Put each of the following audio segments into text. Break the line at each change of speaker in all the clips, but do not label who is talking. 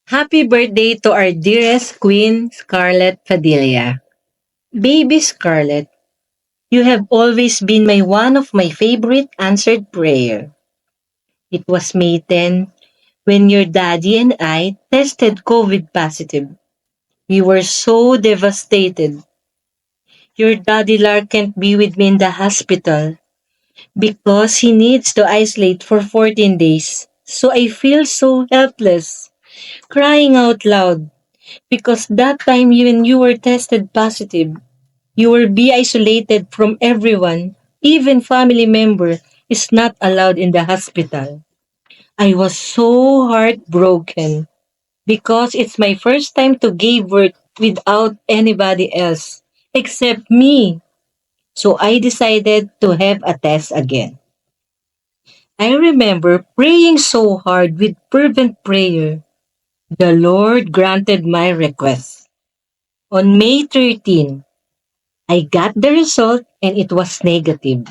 Happy birthday to our dearest Queen, Scarlett Padilla. Baby Scarlett, you have always been one of my favorite answered prayer. It was May 10 when your daddy and I tested COVID positive. We were so devastated. Your daddy Lark can't be with me in the hospital because he needs to isolate for 14 days. So I feel so helpless, crying out loud because that time when you were tested positive, you will be isolated from everyone. Even family member is not allowed in the hospital. I was so heartbroken because it's my first time to give birth without anybody else except me. So I decided to have a test again. I remember praying so hard with fervent prayer. The Lord granted my request. On May 13, I got the result and it was negative.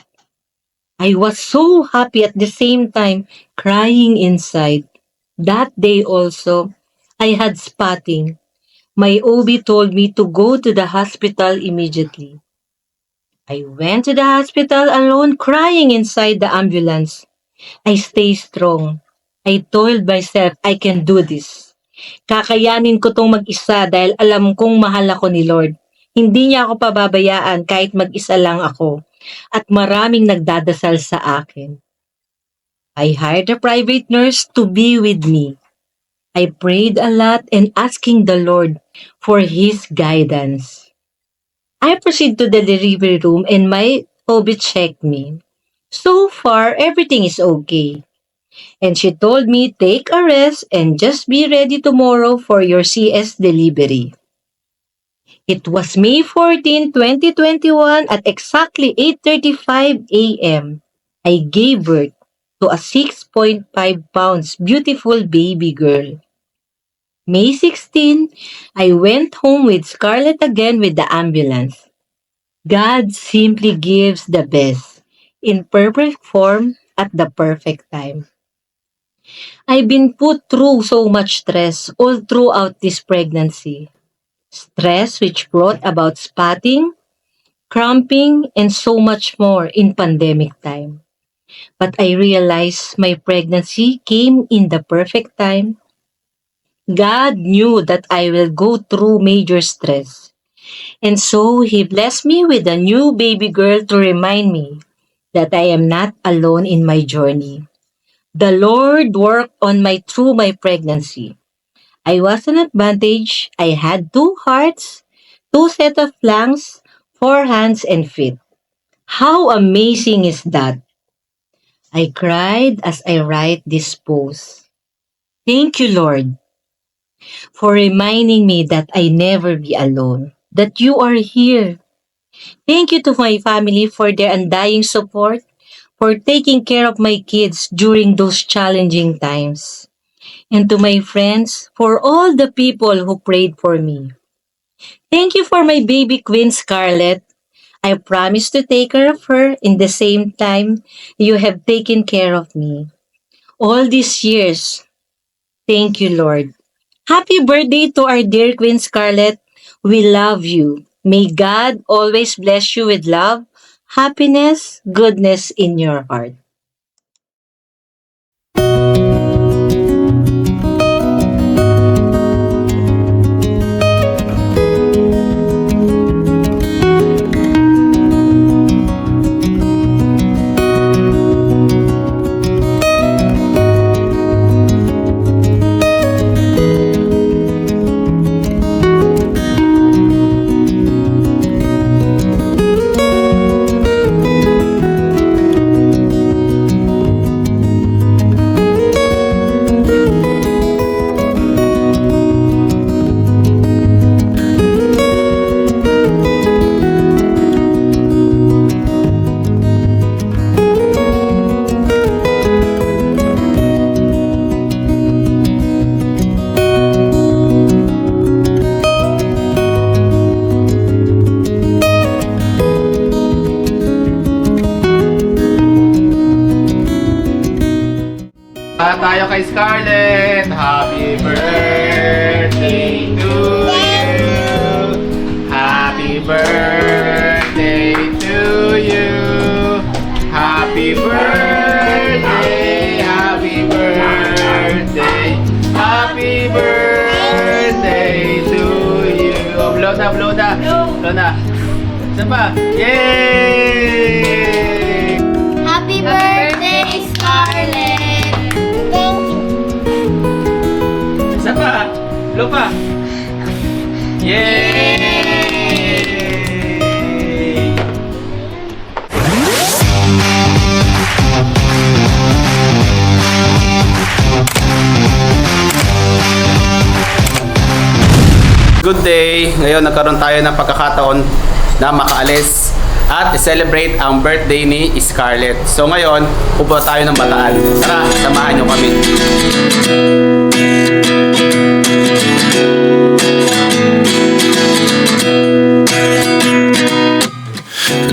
I was so happy at the same time crying inside. That day also, I had spotting. My OB told me to go to the hospital immediately. I went to the hospital alone crying inside the ambulance. I stay strong. I told myself I can do this. Kakayanin ko tong mag-isa dahil alam kong mahal ako ni Lord. Hindi niya ako pababayaan kahit mag-isa lang ako. At maraming nagdadasal sa akin. I hired a private nurse to be with me. I prayed a lot and asking the Lord for His guidance. I proceed to the delivery room and my OB checked me. So far, everything is okay. And she told me take a rest and just be ready tomorrow for your CS delivery. It was May 14, 2021 at exactly 8:35 a.m. I gave birth to a 6.5 pounds beautiful baby girl. May 16, I went home with Scarlett again with the ambulance. God simply gives the best in perfect form at the perfect time. I've been put through so much stress all throughout this pregnancy. Stress which brought about spotting, cramping, and so much more in pandemic time. But I realized my pregnancy came in the perfect time. God knew that I will go through major stress. And so He blessed me with a new baby girl to remind me that I am not alone in my journey. The Lord worked on my through my pregnancy. I was an advantage. I had two hearts, two set of lungs, four hands and feet. How amazing is that? I cried as I write this post. Thank you, Lord, for reminding me that I never be alone, that you are here. Thank you to my family for their undying support, for taking care of my kids during those challenging times, and to my friends for all the people who prayed for me. Thank you for my baby queen Scarlett. I promise to take care of her in the same time you have taken care of me. All these years, thank you, Lord. Happy birthday to our dear Queen Scarlett. We love you. May God always bless you with love, happiness, goodness in your heart.
Tayo kay Scarlett! Happy birthday Ito na. Isa pa. Yay!
Happy birthday, Scarlett! Thank you.
Isa pa. Lupa. Yay! Good day! Ngayon nagkaroon tayo ng pagkakataon na makaalis at i-celebrate ang birthday ni Scarlett. So ngayon, pupunta tayo ng Bataan. Tara, samahan nyo kami.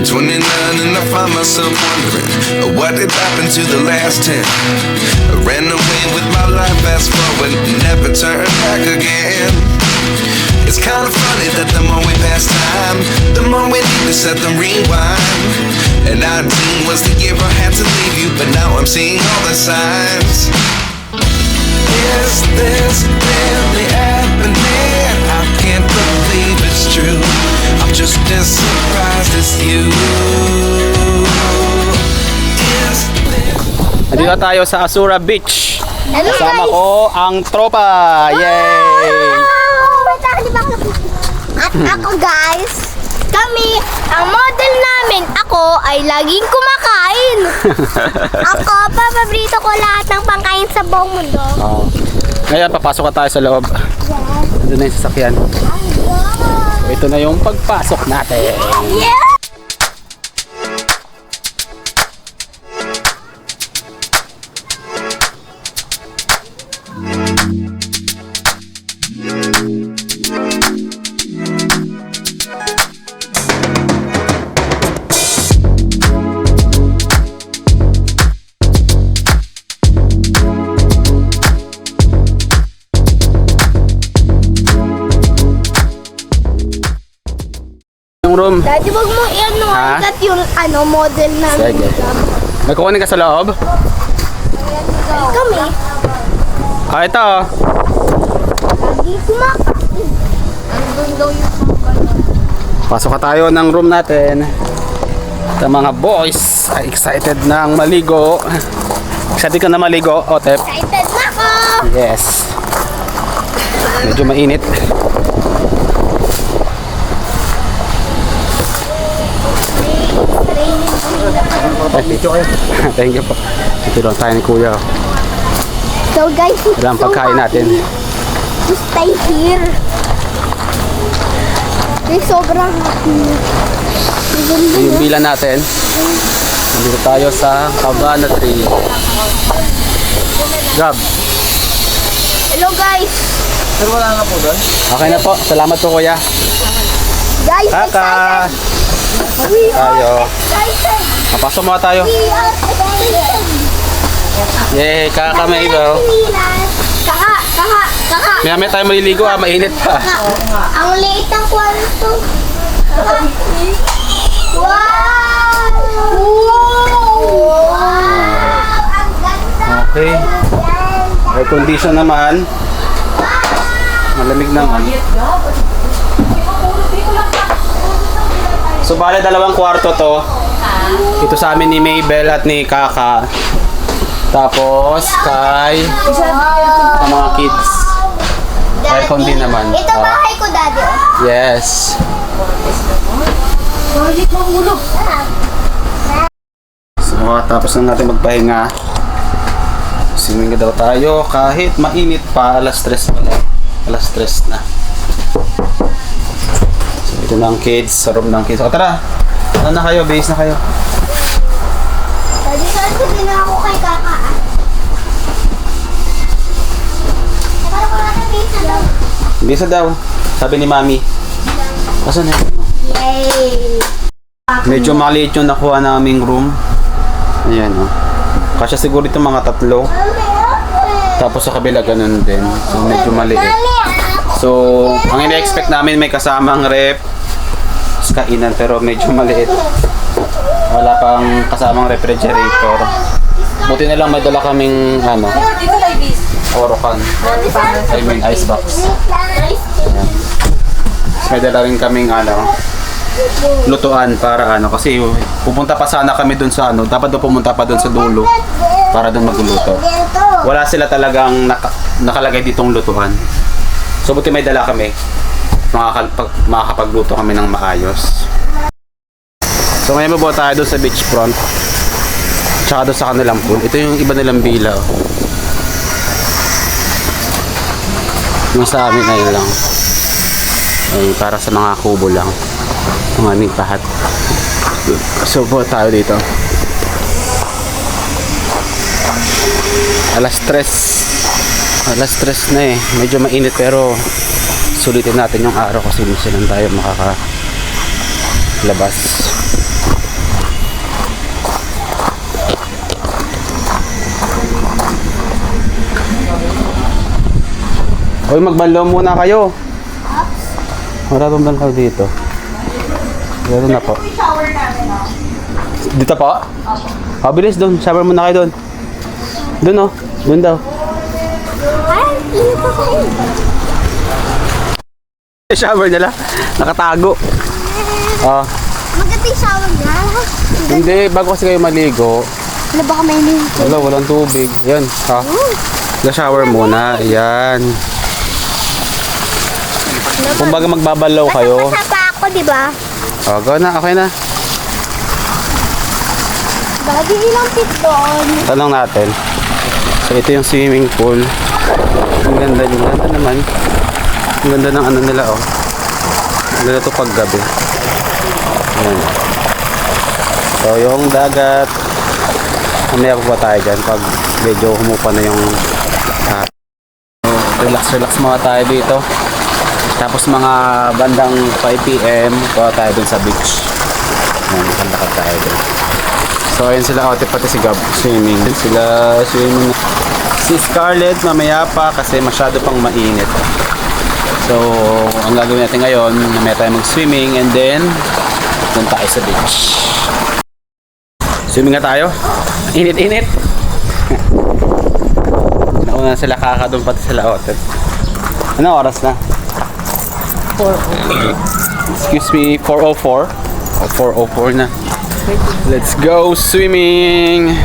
29 and I find myself wondering what did happen to the last 10. I ran away with my life, fast forward, never turn back again. It's kind of funny that the more we pass time, the more we need to set the rewind. And 19 was the year I had to leave you, but now I'm seeing all the signs. Is this really happening? I can't believe it's true. I'm just as surprised as you. Is this...
Nandito tayo sa Asura Beach.
Hello,
Kasama
guys!
ko ang tropa. Yay!
At ako guys, kami, ang model namin, ako ay laging kumakain. Ako, paborito ko lahat ng pangkain sa buong mundo.
Oh. Ngayon, papasok na tayo sa loob. Doon na yung sasakyan. Ito na yung pagpasok natin.
Yeah!
Yung room.
Daddy, wag mo i-ano,
Ha?
ikat yung model namin.
Sige. May kukunin ka sa loob?
Kami,
Ah, ito. Oh.
lagi kumakain. Andun daw yung
Pasok na tayo ng room natin. Sa mga boys ay excited na ang maligo. Excited ka na maligo, Otep?
excited na ako!
Yes. Medyo mainit. Thank you po. Ito lang tayo ni Kuya.
So guys, it's
Ilang
so
pagkain natin.
happy to stay here. Guys, sobrang happy.
Yung bilan natin. Nandito tayo sa Cabana Tree. Gab.
Hello guys!
Okay na po. Salamat po Kuya.
Guys,
Kaka.
excited! We are
Tayo.
excited!
Papasok muna tayo.
We are excited!
Yay, Kaka Mabel.
Kaka!
Maya tayo maliligo mainit pa.
Ang liit ng kwarto. Wow! Wow! Ang ganda!
Okay. Air condition naman. Malamig naman. So bale dalawang kwarto to. Ito sa amin ni Mabel at ni Kaka. Tapos kay sa mga kids. Aircon din naman.
Ito bahay ko, Daddy.
Yes. So tapos na natin magpahinga. Siminga daw tayo kahit mainit pa, alas 3 pa lang. Alas 3 na. So ito na ang kids, sa room ng kids. O tara, ano na kayo, base na kayo.
Daddy, saan ko din ako kay Kaka? Para ko natin bisa daw.
Bisa daw, sabi ni Mami. Asan na?
Yay!
Medyo maliit yung nakuha naming room. Ayan o. Kasya siguro ito mga 3. Tapos sa kabila ganun din. So medyo maliit. So, ang ina-expect namin may kasamang rep sa kainan pero medyo maliit. Wala pang kasamang refrigerator. Buti na lang may dala kaming Orocan. I mean ice box. Ayan. May dala rin kaming lutuan para ano, kasi pupunta pa sana kami dun sa ano, dapat doon pumunta pa dun sa dulo para dun magluluto. Wala sila talagang nakalagay ditong lutuan. So buti may dala kami, makakapagluto kami ng maayos. So ngayon mabuha tayo dun sa beachfront, tsaka dun sa kanilang pool. Ito yung iba nilang bila, oh. Yung sa amin ay lang ay para sa mga kubo lang, ang aming pahat. So po tayo dito. Alas 3 na eh, medyo mainit pero sulitin natin yung araw kasi hindi lang tayo makakalabas. Hoy, magbanlaw muna kayo. Wala bang banlaw dito? Meron na po. Dito po? Oh, bilis doon. Shower muna kayo doon. Doon oh. Doon daw.
Ay, hindi pa kayo.
Shower nila. Nakatago. Oh.
Maganda yung shower na.
Hindi, bago kasi kayo maligo.
Ano baka may nito?
Wala, walang tubig. Yan. Ha? Shower muna. Yan. Kung baga magbabalaw kayo.
Basta pa ako, di ba?
Oh, go na. Okay na.
Bagay ilang tip doon.
Tanong natin. So, ito yung swimming pool. Ang ganda naman. Ang ganda ng ano nila, oh. Ang ganda ito pag gabi. Ayan. So, yung dagat. Mamaya pa tayo dyan pag medyo humupa na yung relax mga tayo dito. Tapos mga bandang 5 PM pa tayo dun sa beach. Ayan, lakad tayo dun. So, ayun sila, pati si Gab swimming. Sila swimming. Si Scarlett mamaya pa kasi masyado pang mainit. So, ang gagawin natin ngayon, mamaya tayo mag-swimming and then punta tayo sa beach. Swimming na tayo. Init-init. Nauna sila kakadun pati sila otet. Ano oras na? 4:04. Excuse me, 4:04. O 4:04 na. Let's go swimming!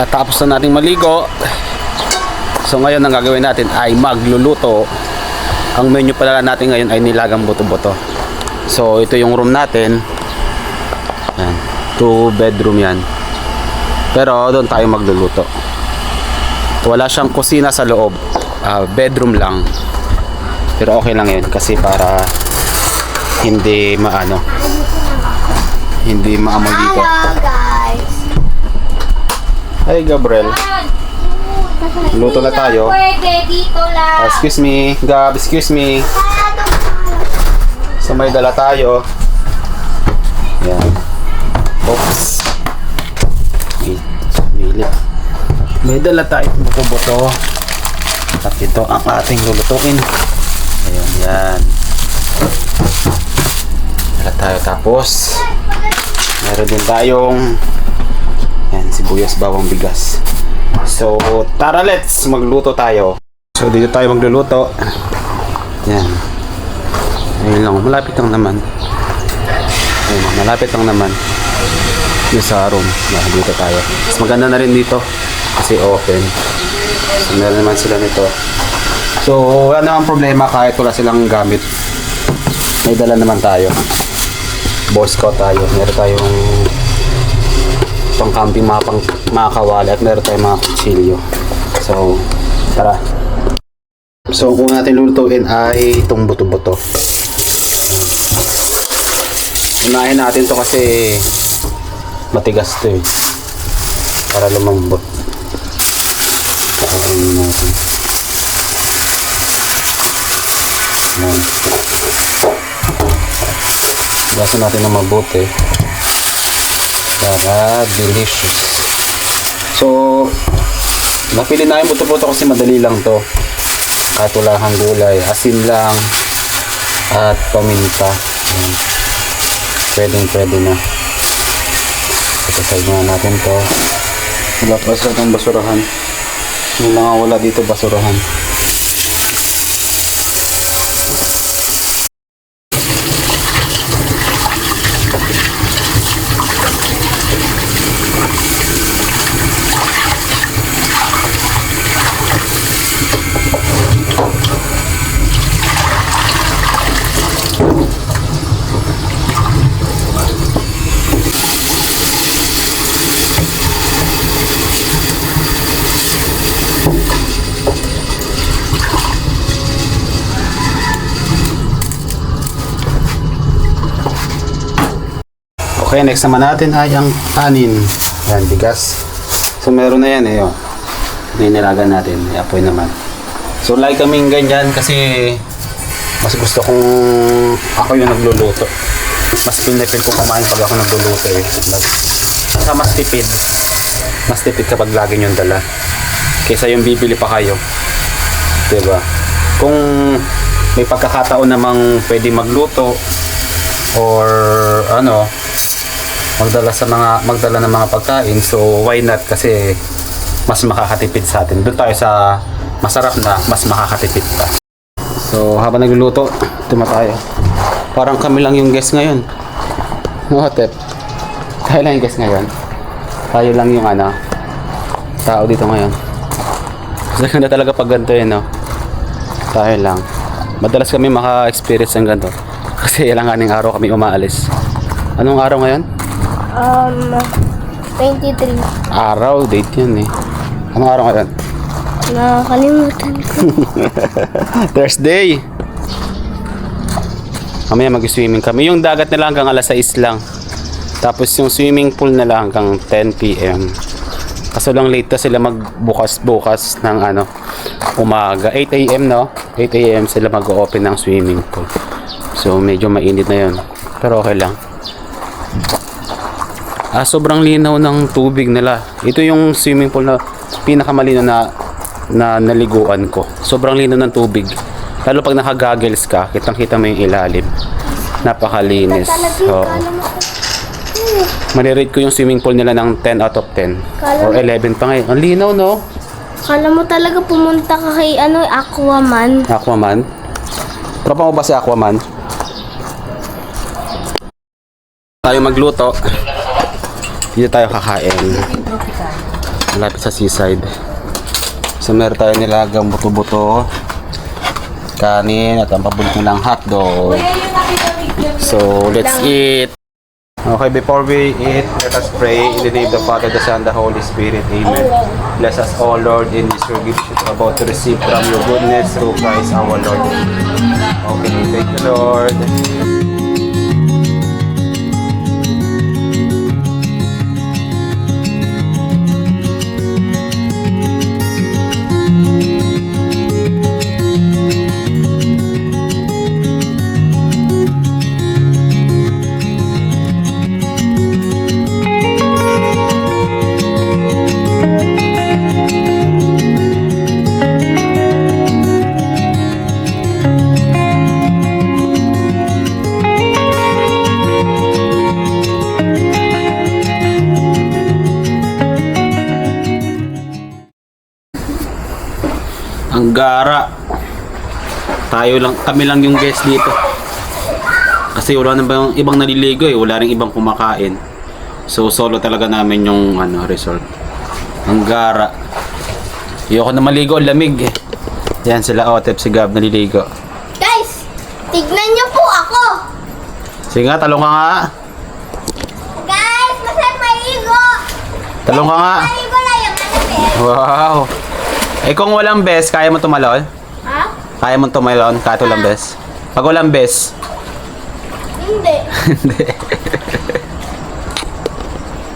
At tapos na nating maligo. So ngayon ang gagawin natin ay magluluto. Ang menu pala natin ngayon ay nilagang buto-buto. So ito yung room natin. Yan. 2 bedroom yan. Pero doon tayo magluluto. Wala siyang kusina sa loob. Bedroom lang. Pero okay lang yun kasi para hindi hindi maamoy dito.
Hello, guys.
Hi Gabriel. Luto na tayo.
Pwede dito lang.
Excuse me, Gab, excuse me. So may dala tayo. Yan. Oops. Mili. May dala tayo buto-buto. At ito ang ating lulutuin. Ayan, yan. Dala tayo tapos Meron din tayong yan, sibuyas, bawang, bigas. So, tara, let's magluto tayo. So, dito tayo magluluto. Yan. Ayun lang, malapit lang naman. Ayun, malapit lang naman. Yung sa room. Yan, dito tayo. Mas maganda na rin dito kasi open. So, meron naman sila nito. So, wala naman problema kahit wala silang gamit. May dala naman tayo. Boy Scout tayo. Meron tayong pang-camping, mga kawali, at meron tayong mga kutsilyo. So, tara. So, kung natin lulutuin ay itong buto-buto. Unahin natin to kasi matigas to eh. Para lumambot. Kakainin natin. Ayan. Basa natin ng mabuti para delicious. So, napili na yung buto-buto kasi madali lang to. Kahit wala kang gulay, asin lang at paminta. Ayan. Pwede na. Ipasay na natin to. Wala pa sa itong basurahan. Yung mga wala dito basurahan. Okay, next naman natin ay ang kanin. Yan, bigas. So, meron na yan eh. Oh. Ninilagan natin. I-apoy naman. So, like kaming ganyan kasi mas gusto kong ako yung nagluluto. Mas pinipil ko kumain pag ako nagluluto eh. Mas tipid. Mas tipid kapag lagi yung dala. Kaysa yung bibili pa kayo. Diba? Kung may pagkakataon namang pwede magluto or ano, magdala ng mga pagkain, so why not, kasi mas makakatipid sa atin. Doon tayo sa masarap na mas makakatipid pa. So habang nagluluto, tuma tayo. Parang kami lang yung guest ngayon. Tep. Tayo lang yung guest ngayon. Tayo lang yung tao dito ngayon. Kasi ganda talaga pag ganito no? Tayo lang. Madalas kami maka-experience ng ganito. Kasi ilang araw kami umaalis. Anong araw ngayon?
23.
Araw, date yun eh. Anong araw ngayon?
Nakakalimutan ko.
Thursday. Mamaya mag-swimming kami. Yung dagat nila hanggang alas 6 lang. Tapos yung swimming pool nila hanggang 10 p.m. Kaso lang late na sila magbukas ng umaga. 8 a.m. no? 8 a.m. sila mag-open ng swimming pool. So medyo mainit na yun. Pero okay lang. Sobrang linaw ng tubig nila. Ito yung swimming pool na pinakamalinaw na naliguan ko. Sobrang linaw ng tubig. Lalo pag naka-goggles ka, kitang-kita mo yung ilalim. Napakalinis. So, malirate ko yung swimming pool nila ng 10 out of 10. Or 11 pa ngayon. Ang linaw, no?
Kala mo talaga pumunta ka kay Aquaman.
Aquaman? Tropa mo ba si Aquaman? Tayo magluto. Dito tayo kakain. Malapit sa seaside. So meron tayo nilagang buto-buto, kanin, at ang paborito nilang hotdog. So let's eat. Okay, before we eat, let us pray in the name of the Father, the Son, the Holy Spirit. Amen. Bless us, O Lord, in this your gift we're about to receive from your goodness through Christ our Lord. Okay, thank you, Lord. Ang gara. Kami lang yung guest dito. Kasi wala na bang ibang naliligo eh. Wala ring ibang kumakain. So solo talaga namin yung resort. Ang gara. Ayoko na maligo, lamig eh. Yan sila Otep, si Gab naliligo.
Guys, tignan niyo po ako.
Sige nga, talong ka nga.
Guys, masarap maligo.
Talong ka nga.
Maligo lang yung
Wow. Eh kung walang bes, kaya mo tumalon?
Ha?
Kaya mo tumalon kahit walang bes? Pag walang bes?
Hindi.
Hindi.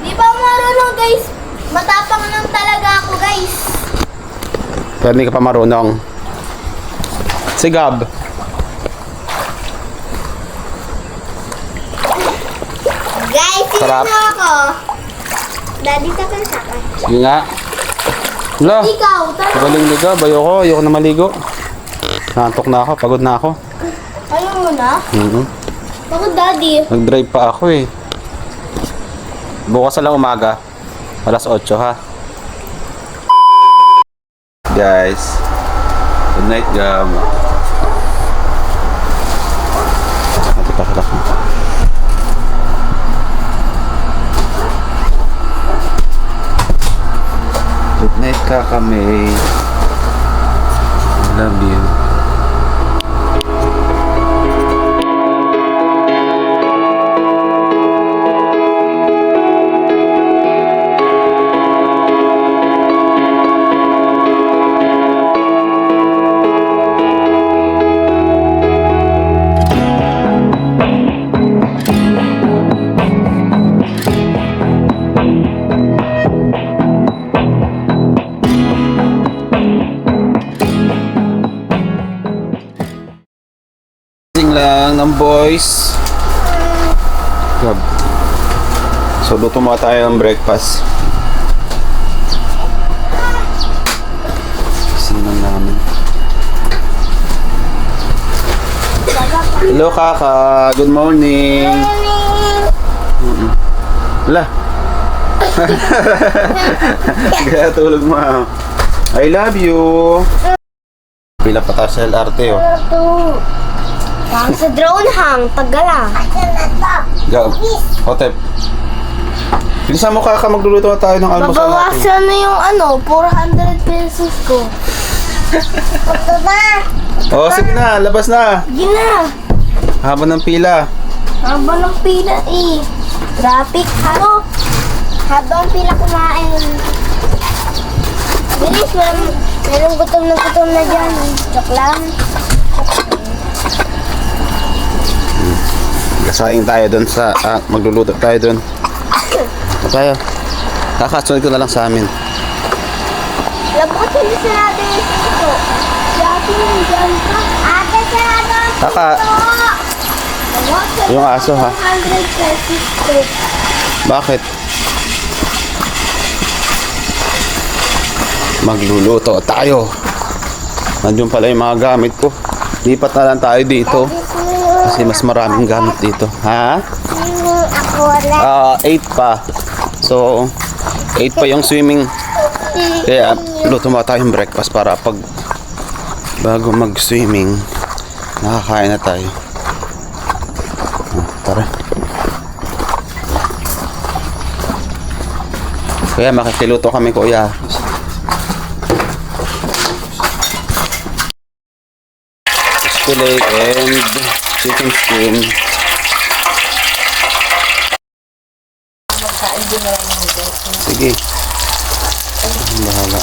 Di ba marunong guys? Matapang lang talaga ako guys.
Pero hindi ka pa marunong. Si Gab.
Guys,
Sarap.
sino ako? Daddy, takan sa akin.
Sige nga. Wala.
Ikaw, takan.
Galing liga. Ayoko na maligo. Nantok na ako. Pagod na ako.
Ayaw mo na? Ako, Daddy.
Nag-drive pa ako eh. Bukas na lang umaga. Alas 8 ha. Guys. Good night, Gab. Ate pa kalak mo. Good night, Kakame. I love you. Lang ng boys. Gab. So luto muna tayo ng breakfast. Sinan namin. Hello Kaka, good morning. Wala. Kaya tulog mo. I love you. Pila pa tayo sa LRT oh.
Parang sa drone hang, tagala.
Gab. Otep. Bilisan mo Kaka, magluluto na tayo ng almusal natin.
Babawasan na yung 400 pesos ko.
Oh, sige na, labas na.
Yun na.
Haba ng pila.
Haba ng pila eh. Traffic, habang pila kumain. Bilis, merong gutom na dyan. Joke lang.
Gasaing tayo doon sa, magluluto tayo doon. Tayo. Kakasunod ko na lang sa amin.
Labot hindi sarado yung sito. Dati yung dyan ka. Ate, sarado ang
Kaka,
sito.
yung aso ha.
100 pesos ko.
Bakit? Magluluto tayo. Nandiyon pala yung mga gamit ko. Lipat na lang tayo dito. Kasi mas maraming gamit dito. Ha?
Ako wala.
8 pa. So, 8 pa yung swimming. Kaya, luto mo tayong breakfast para pag bago mag-swimming, nakakain na tayo. Tara. Kaya makikiluto kami, kuya. Fillet and chicken skin. Sige. Ang bahala.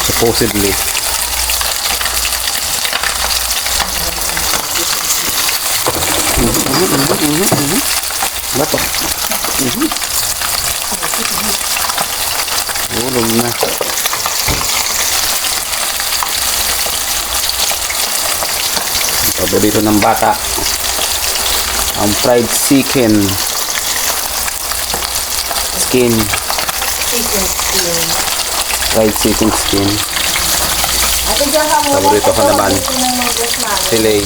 Supposedly. Bato. Ulog na. Paborito ng bata. Ang fried chicken. Skin. Fried chicken skin. Paborito ko naman. Filet.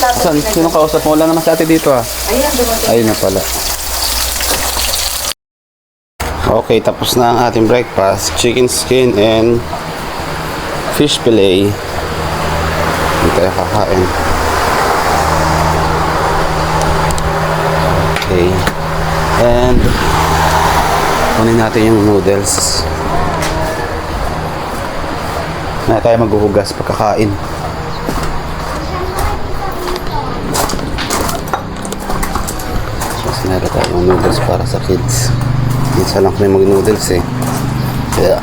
Saan? Sino kausap mo? Wala naman sa ate dito ah. Ayun na pala. Okay, tapos na ang ating breakfast. Chicken skin and fish fillet. Hindi tayo kakain. Okay. And kunin natin yung noodles. Na tayo maghuhugas pagkakain. So, sinara tayo yung noodles para sa kids. Minsan lang kami mag-noodles eh. Kaya,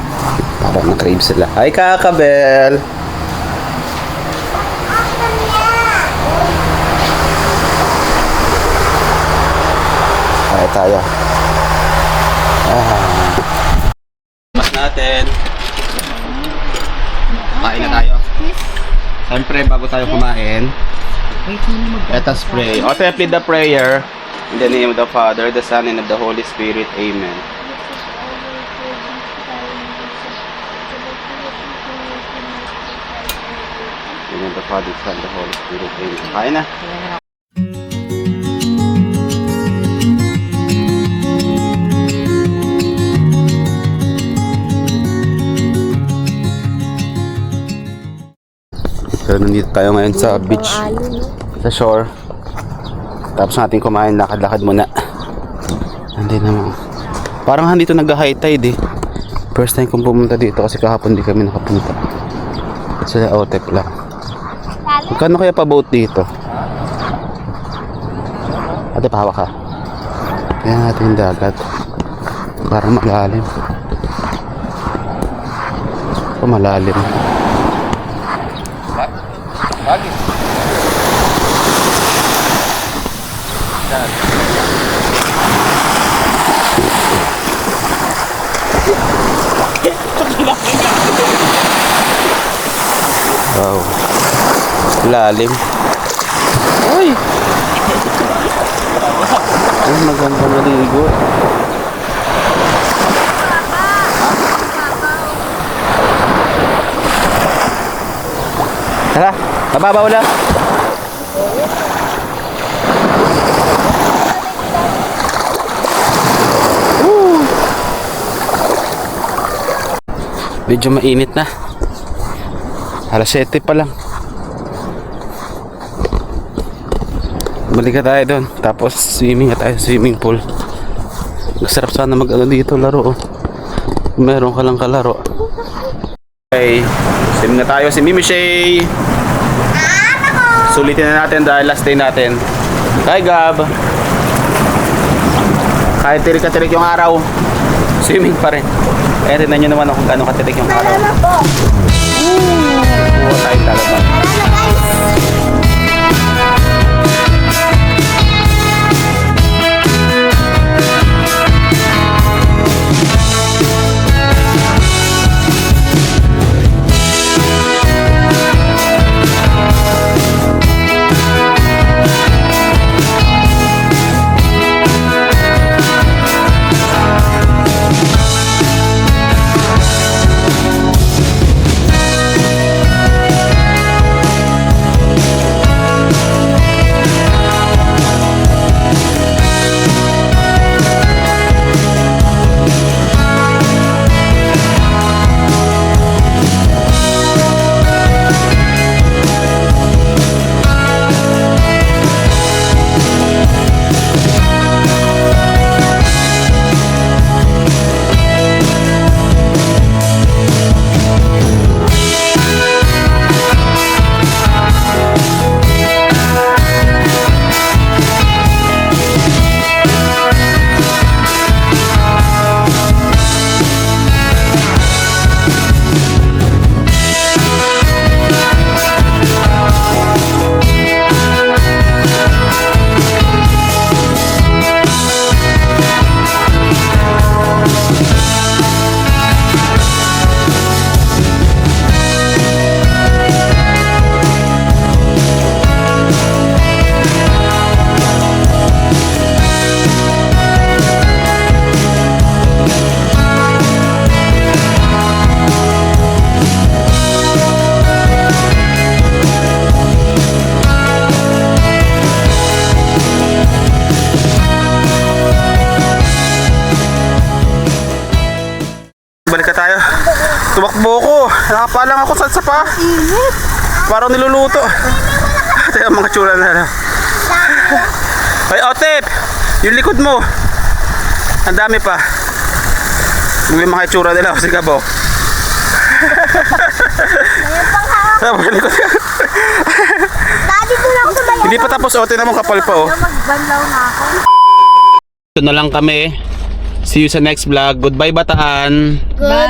parang na-crave sila. Hi, Kakabel! Kaya tayo. Mas natin. Kain na tayo. Siyempre, bago tayo kumain, let us pray. Author, plead the prayer. In the name of the Father, the Son, and of the Holy Spirit. Amen. In the name of the Father, the Son, and the Holy Spirit. Amen. Kain na. So, nandito tayo ngayon sa beach, sa shore. Tapos natin kumain, lakad-lakad muna. Hindi naman. Parang dito nag-high tide eh. First time kong pumunta dito kasi kahapon di kami nakapunta. Sila Otep lang. Magkano kaya pa boat dito? Ate, pahawa ka. Tingnan natin yung dagat. Parang malalim. Malalim. Lagi. Wow. Lalim. Uy. Ay, maganda maligo. Tara, mababaw lang. Medyo mainit na. Alas 7 pa lang. Balik tayo doon. Tapos swimming tayo sa swimming pool. Masarap sana mag-ano dito, laro. Meron ka lang kalaro. Okay, sim na tayo si Mimi Shay. Sulitin na natin dahil last day natin. Hi Gab. Kahit tirik-tirik yung araw, swimming pa rin. Kaya rin na nyo naman kung gano'ng katirik yung araw.
Tara na po.
Tayo talaga.
Tara na guys.
Sapa lang ako sa sapa.
Init.
Parang niluluto. Ito yung mga tsura na. Ay, Otep! Yung likod mo. Ang dami pa. Yung mga itsura nila. Kasi kabo.
Daddy, doon ako sa bayan.
Hindi pa tapos. Ote na mong kapal pa, oh.
Magbanlaw na ako.
Ito na lang kami. See you sa next vlog. Goodbye, Bataan.
Bye.